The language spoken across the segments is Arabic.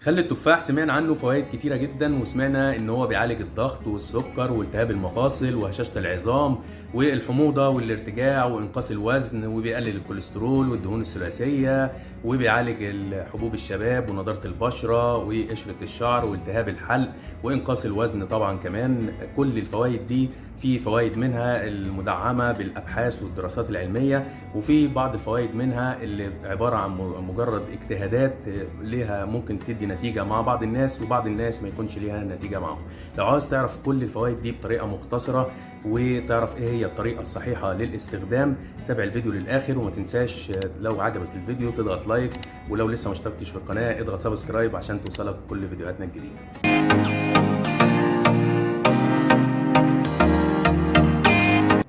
خل التفاح سمعنا عنه فوائد كتيرة جدا، وسمعنا ان هو بيعالج الضغط والسكر والتهاب المفاصل وهشاشة العظام والحموضة والارتجاع وانقاص الوزن، وبيقلل الكوليسترول والدهون الثلاثية، وبيعالج حبوب الشباب ونضارة البشرة وقشرة الشعر والتهاب الحلق وانقاص الوزن. طبعا كمان كل الفوائد دي في فوائد منها المدعمة بالأبحاث والدراسات العلمية، وفي بعض الفوائد منها اللي عبارة عن مجرد اجتهادات ليها ممكن تدي نتيجة مع بعض الناس، وبعض الناس ما يكونش ليها نتيجة معهم. لو عاوز تعرف كل الفوائد دي بطريقة مختصرة وتعرف ايه هي الطريقة الصحيحة للاستخدام، تابع الفيديو للآخر. وما تنساش لو عجبك الفيديو تضغط لايك، ولو لسه ما اشتركتش في القناة اضغط سبسكرايب عشان توصلك كل فيديوهاتنا الجديدة.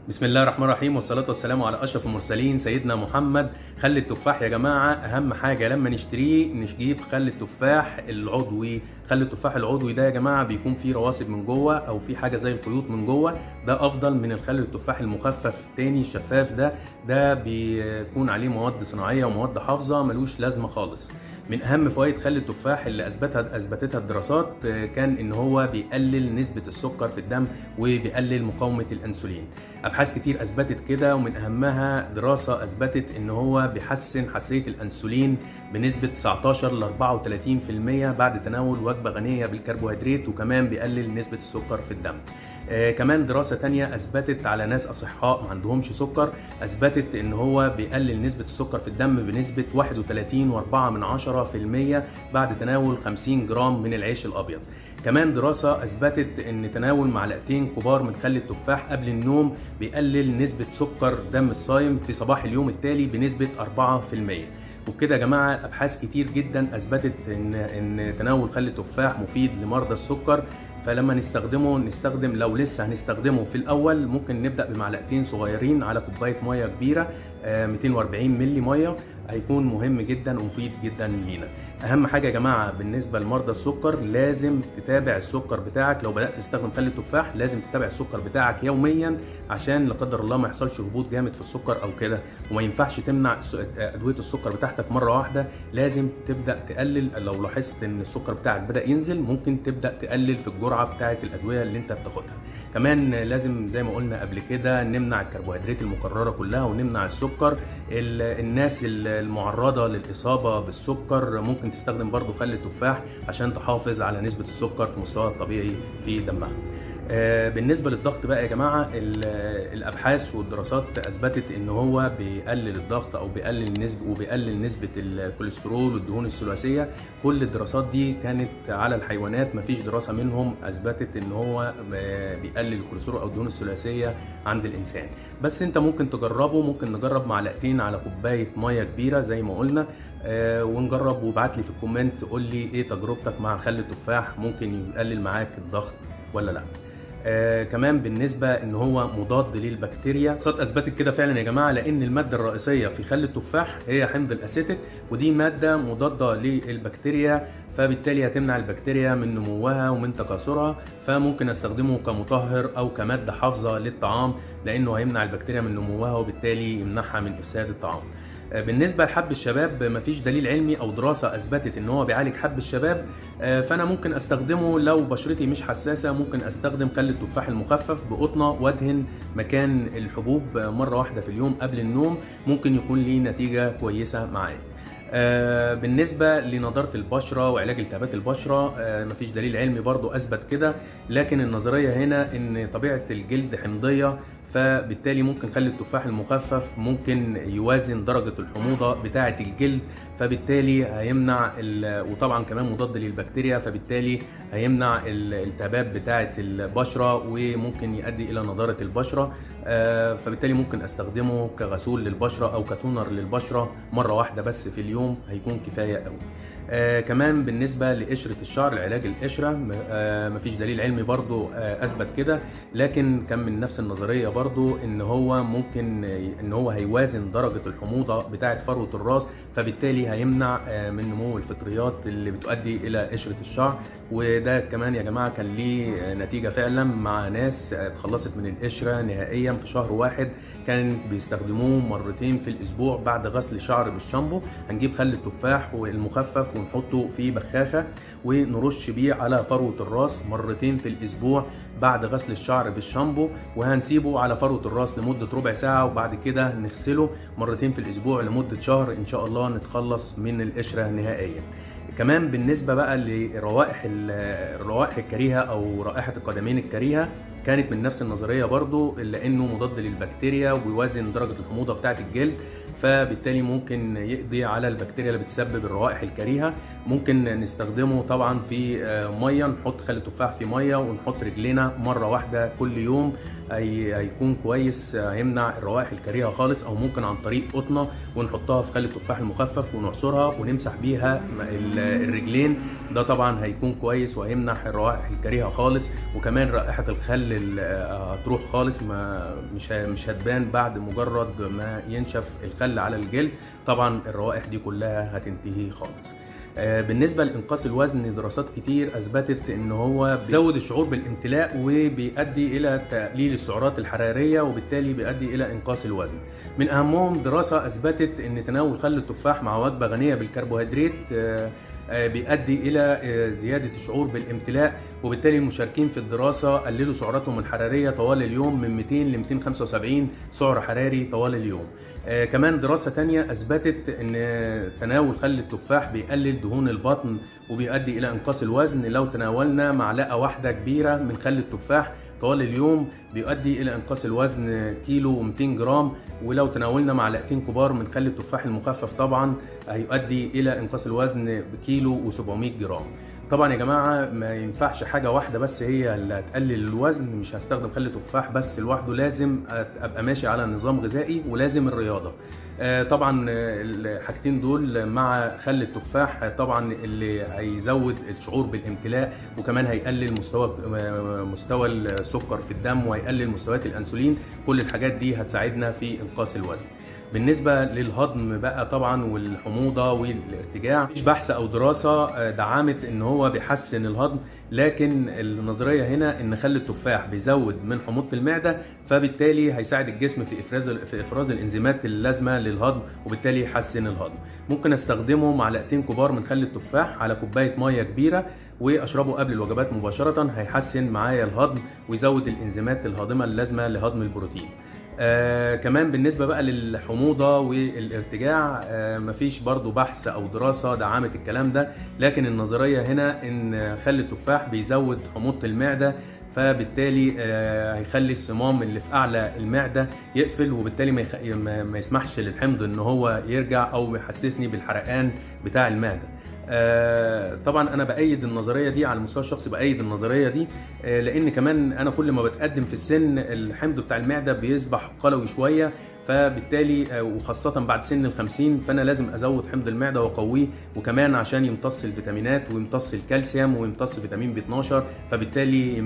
بسم الله الرحمن الرحيم، والصلاة والسلام على أشرف المرسلين سيدنا محمد. خل التفاح يا جماعة أهم حاجة لما نشتريه نجيب خل التفاح العضوي. خل التفاح العضوي ده يا جماعة بيكون فيه رواسب من جوه أو فيه حاجة زي الخيوط من جوه، ده أفضل من الخل التفاح المخفف التاني الشفاف ده بيكون عليه مواد صناعية ومواد حافظة ملوش لازمة خالص. من اهم فوائد خل التفاح اللي اثبتتها الدراسات كان ان هو بيقلل نسبه السكر في الدم وبيقلل مقاومه الانسولين. ابحاث كتير اثبتت كده، ومن اهمها دراسه اثبتت ان هو بيحسن حساسيه الانسولين بنسبه 19 ل 34% بعد تناول وجبه غنيه بالكربوهيدرات، وكمان بيقلل نسبه السكر في الدم. كمان دراسة تانية أثبتت على ناس أصحاء ما عندهمش سكر، أثبتت إن هو بيقلل نسبة السكر في الدم بنسبة 31.4% بعد تناول 50 جرام من العيش الأبيض. كمان دراسة أثبتت إن تناول معلقتين كبار من خل التفاح قبل النوم بيقلل نسبة سكر دم الصايم في صباح اليوم التالي بنسبة 4%. وبكده يا جماعة أبحاث كتير جدا أثبتت إن تناول خل التفاح مفيد لمرضى السكر. فلما نستخدم لو لسه هنستخدمه في الأول ممكن نبدأ بمعلقتين صغيرين على كوباية مية كبيرة، 240 مللي مية، هيكون مهم جدا ومفيد جدا لينا. اهم حاجه يا جماعه بالنسبه لمرضى السكر لازم تتابع السكر بتاعك. لو بدات تستخدم خل التفاح لازم تتابع السكر بتاعك يوميا عشان لا قدر الله ما يحصلش هبوط جامد في السكر او كده. وما ينفعش تمنع ادويه السكر بتاعتك مره واحده، لازم تبدا تقلل. لو لاحظت ان السكر بتاعك بدا ينزل ممكن تبدا تقلل في الجرعه بتاعه الادويه اللي انت بتاخدها. كمان لازم زي ما قلنا قبل كده نمنع الكربوهيدرات المكرره كلها ونمنع السكر. الناس المعرضه للاصابه بالسكر ممكن تستخدم برضو خل التفاح عشان تحافظ على نسبة السكر في مستوى الطبيعي في دمها. بالنسبة للضغط بقى يا جماعة، الأبحاث والدراسات أثبتت إن هو بيقلل الضغط أو بيقلل نسبة الكوليسترول والدهون الثلاثية. كل الدراسات دي كانت على الحيوانات، مفيش دراسة منهم أثبتت إن هو بيقلل الكوليسترول أو الدهون الثلاثية عند الإنسان. بس أنت ممكن تجربه، ممكن نجرب معلقتين على كوباية مية كبيرة زي ما قلنا، ونجرب. وابعت لي في الكومنت قول لي إيه تجربتك مع خل التفاح، ممكن يقلل معاك الضغط ولا لا. كمان بالنسبه ان هو مضاد للبكتيريا، دراسات اثبتت كده فعلا يا جماعه، لان الماده الرئيسيه في خل التفاح هي حمض الاسيتيك، ودي ماده مضاده للبكتيريا، فبالتالي هتمنع البكتيريا من نموها ومن تكاثرها. فممكن استخدمه كمطهر او كماده حافظه للطعام، لانه هيمنع البكتيريا من نموها وبالتالي يمنعها من افساد الطعام. بالنسبه لحب الشباب مفيش دليل علمي او دراسه اثبتت ان هو بيعالج حب الشباب، فانا ممكن استخدمه لو بشرتي مش حساسه. ممكن استخدم خل التفاح المخفف بقطنه وادهن مكان الحبوب مره واحده في اليوم قبل النوم، ممكن يكون ليه نتيجه كويسه معايا. بالنسبة لنضارة البشرة وعلاج التهابات البشرة مفيش دليل علمي برضو أثبت كده، لكن النظرية هنا إن طبيعة الجلد حمضية، فبالتالي ممكن خل التفاح المخفف ممكن يوازن درجة الحموضة بتاعة الجلد، فبالتالي هيمنع وطبعا كمان مضاد للبكتيريا، فبالتالي هيمنع الالتهابات بتاعة البشرة وممكن يؤدي إلى نضارة البشرة. فبالتالي ممكن استخدمه كغسول للبشرة أو كتونر للبشرة مرة واحدة بس في اليوم، هيكون كفاية قوي. كمان بالنسبة لقشرة الشعر، علاج القشرة مفيش دليل علمي برضو أثبت كده، لكن كان من نفس النظرية برضو إن هو ممكن إن هو هيوازن درجة الحموضة بتاعة فروة الراس، فبالتالي هيمنع من نمو الفطريات اللي بتؤدي إلى قشرة الشعر. وده كمان يا جماعة كان ليه نتيجة فعلا مع ناس اتخلصت من القشرة نهائيا في شهر واحد. كان بيستخدموه مرتين في الأسبوع بعد غسل شعر بالشامبو. هنجيب خل التفاح والمخفف ونحطه في بخاخة ونرش بيه على فروة الراس مرتين في الأسبوع بعد غسل الشعر بالشامبو، وهنسيبه على فروة الراس لمدة ربع ساعة، وبعد كده نغسله مرتين في الأسبوع لمدة شهر إن شاء الله نتخلص من القشرة نهائيا. كمان بالنسبة بقى لروائح الروائح الكريهة أو رائحة القدمين الكريهة، كانت من نفس النظرية برضو، لأنه مضاد للبكتيريا وبيوازن درجة الحموضة بتاعة الجلد، فبالتالي ممكن يقضي على البكتيريا اللي بتسبب الروائح الكريهة. ممكن نستخدمه طبعا في مية، نحط خل التفاح في مية ونحط رجلينا مرة واحدة كل يوم، هيكون كويس، هيمنع الروائح الكريهة خالص. أو ممكن عن طريق قطنة ونحطها في خل التفاح المخفف ونعصرها ونمسح بيها الرجلين، ده طبعا هيكون كويس وهيمنع الروائح الكريهة خالص. وكمان رائحة الخل هتروح خالص، مش هتبان بعد مجرد ما ينشف الخل على الجلد، طبعا الروائح دي كلها هتنتهي خالص. بالنسبة لإنقاص الوزن، دراسات كتير أثبتت إن هو بيزود الشعور بالامتلاء وبيؤدي إلى تقليل السعرات الحرارية، وبالتالي بيؤدي إلى إنقاص الوزن. من أهمهم دراسة أثبتت إن تناول خل التفاح مع وجبة غنية بالكربوهيدرات بيؤدي إلى زيادة الشعور بالامتلاء، وبالتالي المشاركين في الدراسة قللوا سعراتهم الحرارية طوال اليوم من 200 ل 275 سعر حراري طوال اليوم. كمان دراسة تانية أثبتت أن تناول خل التفاح بيقلل دهون البطن وبيؤدي إلى إنقاص الوزن. لو تناولنا معلقة واحدة كبيرة من خل التفاح طوال اليوم بيؤدي إلى إنقاص الوزن كيلو و200 جرام، ولو تناولنا معلقتين كبار من خل التفاح المخفف طبعا هيؤدي إلى إنقاص الوزن بكيلو و700 جرام. طبعا يا جماعه ما ينفعش حاجه واحده بس هي اللي هتقلل الوزن، مش هستخدم خل تفاح بس لوحده، لازم ابقى ماشي على نظام غذائي ولازم الرياضه. طبعا الحاجتين دول مع خل التفاح طبعا اللي هيزود الشعور بالامتلاء، وكمان هيقلل مستوى السكر في الدم وهيقلل مستويات الانسولين. كل الحاجات دي هتساعدنا في انقاص الوزن. بالنسبة للهضم بقى طبعا والحموضة والارتجاع، مفيش بحث او دراسة دعمت ان هو بيحسن الهضم، لكن النظرية هنا ان خل التفاح بيزود من حموضة المعدة، فبالتالي هيساعد الجسم في افراز الانزيمات اللازمة للهضم، وبالتالي يحسن الهضم. ممكن استخدمه معلقتين كبار من خل التفاح على كوباية مية كبيرة واشربه قبل الوجبات مباشرة، هيحسن معايا الهضم ويزود الانزيمات الهاضمة اللازمة لهضم البروتين. كمان بالنسبة بقى للحموضة والارتجاع، مفيش برضو بحث أو دراسة دعمت الكلام ده، لكن النظرية هنا إن خل التفاح بيزود حموضة المعدة، فبالتالي هيخلي الصمام اللي في أعلى المعدة يقفل، وبالتالي ما يسمحش للحمض إن هو يرجع أو يحسسني بالحرقان بتاع المعدة. طبعا انا بايد النظريه دي على المستوى الشخصي، بايد النظريه دي لان كمان انا كل ما بتقدم في السن الحمض بتاع المعده بيصبح قلوي شويه، فبالتالي وخاصة بعد سن ال50 فأنا لازم أزود حمض المعدة وأقويه، وكمان عشان يمتص الفيتامينات ويمتص الكالسيوم ويمتص فيتامين B12، فبالتالي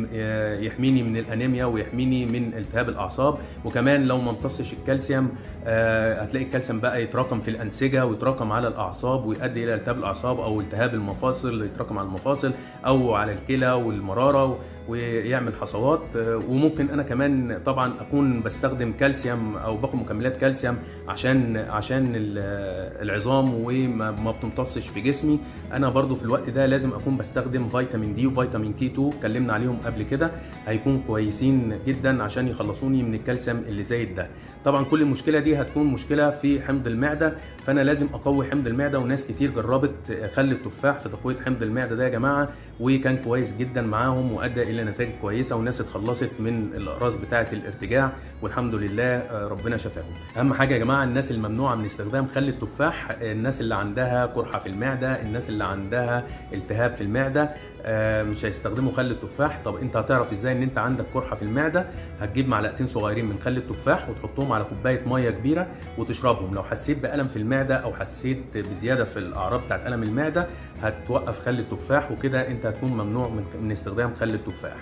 يحميني من الأنيميا ويحميني من التهاب الأعصاب. وكمان لو ما امتصش الكالسيوم هتلاقي الكالسيوم بقى يتراكم في الأنسجة ويتراكم على الأعصاب ويؤدي إلى التهاب الأعصاب أو التهاب المفاصل، يتراكم على المفاصل أو على الكلى والمرارة ويعمل حصوات. وممكن انا كمان طبعا اكون بستخدم كالسيوم او باخد مكملات كالسيوم عشان العظام وما بتمتصش في جسمي. انا برضو في الوقت ده لازم اكون بستخدم فيتامين دي وفيتامين كي 2، اتكلمنا عليهم قبل كده، هيكون كويسين جدا عشان يخلصوني من الكالسيوم اللي زايد ده. طبعا كل المشكله دي هتكون مشكله في حمض المعده، فانا لازم اقوي حمض المعده، وناس كتير جربت خل التفاح في تقويه حمض المعده ده يا جماعه، وكان كويس جدا معاهم وادى الى نتائج كويسه، وناس اتخلصت من الاقراص بتاعه الارتجاع والحمد لله ربنا شفاهم. اهم حاجه يا جماعه الناس الممنوعه من استخدام خل التفاح، الناس اللي عندها قرحه في المعده، الناس اللي عندها التهاب في المعده مش هيستخدموا خل التفاح. طب انت هتعرف ازاي ان انت عندك قرحه في المعده؟ هتجيب معلقتين صغيرين من خل التفاح وتحطهم على كوبايه ميه كبيره وتشربهم. لو حسيت بالم في المعده او حسيت بزياده في الاعراض بتاعت الم المعده هتوقف خل التفاح، وكده انت هتكون ممنوع من استخدام خل التفاح.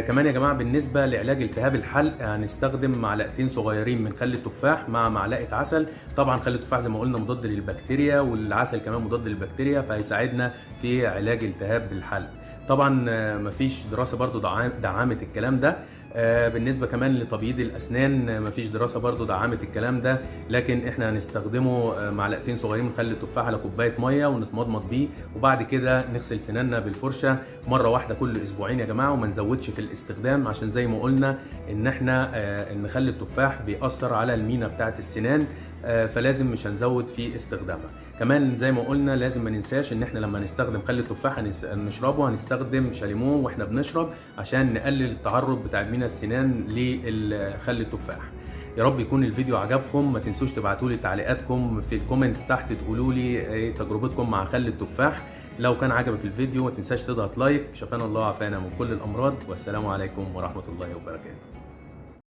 كمان يا جماعه بالنسبه لعلاج التهاب الحلق هنستخدم معلقتين صغيرين من خل التفاح مع معلقه عسل. طبعا خل التفاح زي ما قلنا مضاد للبكتيريا، والعسل كمان مضاد للبكتيريا، فهيساعدنا في علاج التهاب الحلق. طبعا مفيش دراسه برضو دعمت الكلام ده، بالنسبه كمان لتبييض الاسنان مفيش دراسه برضو دعمت الكلام ده، لكن احنا هنستخدمه معلقتين صغيرين من خل التفاح على كوبايه ميه ونتمضمض بيه، وبعد كده نغسل سناننا بالفرشه مره واحده كل اسبوعين يا جماعه، وما نزودش في الاستخدام عشان زي ما قلنا ان احنا ان خل التفاح بيأثر على المينا بتاعه السنان، فلازم مش هنزود في استخدامها. كمان زي ما قلنا لازم ما ننساش ان احنا لما نستخدم خل التفاح نشربه هنستخدم شاليمو واحنا بنشرب عشان نقلل التعرض بتاع المينا السنان لخل التفاح. يا رب يكون الفيديو عجبكم، ما تنسوش تبعتوا لي تعليقاتكم في الكومنت تحت تقولوا لي ايه تجربتكم مع خل التفاح. لو كان عجبك الفيديو ما تنساش تضغط لايك. شفانا الله وعافانا من كل الامراض، والسلام عليكم ورحمة الله وبركاته.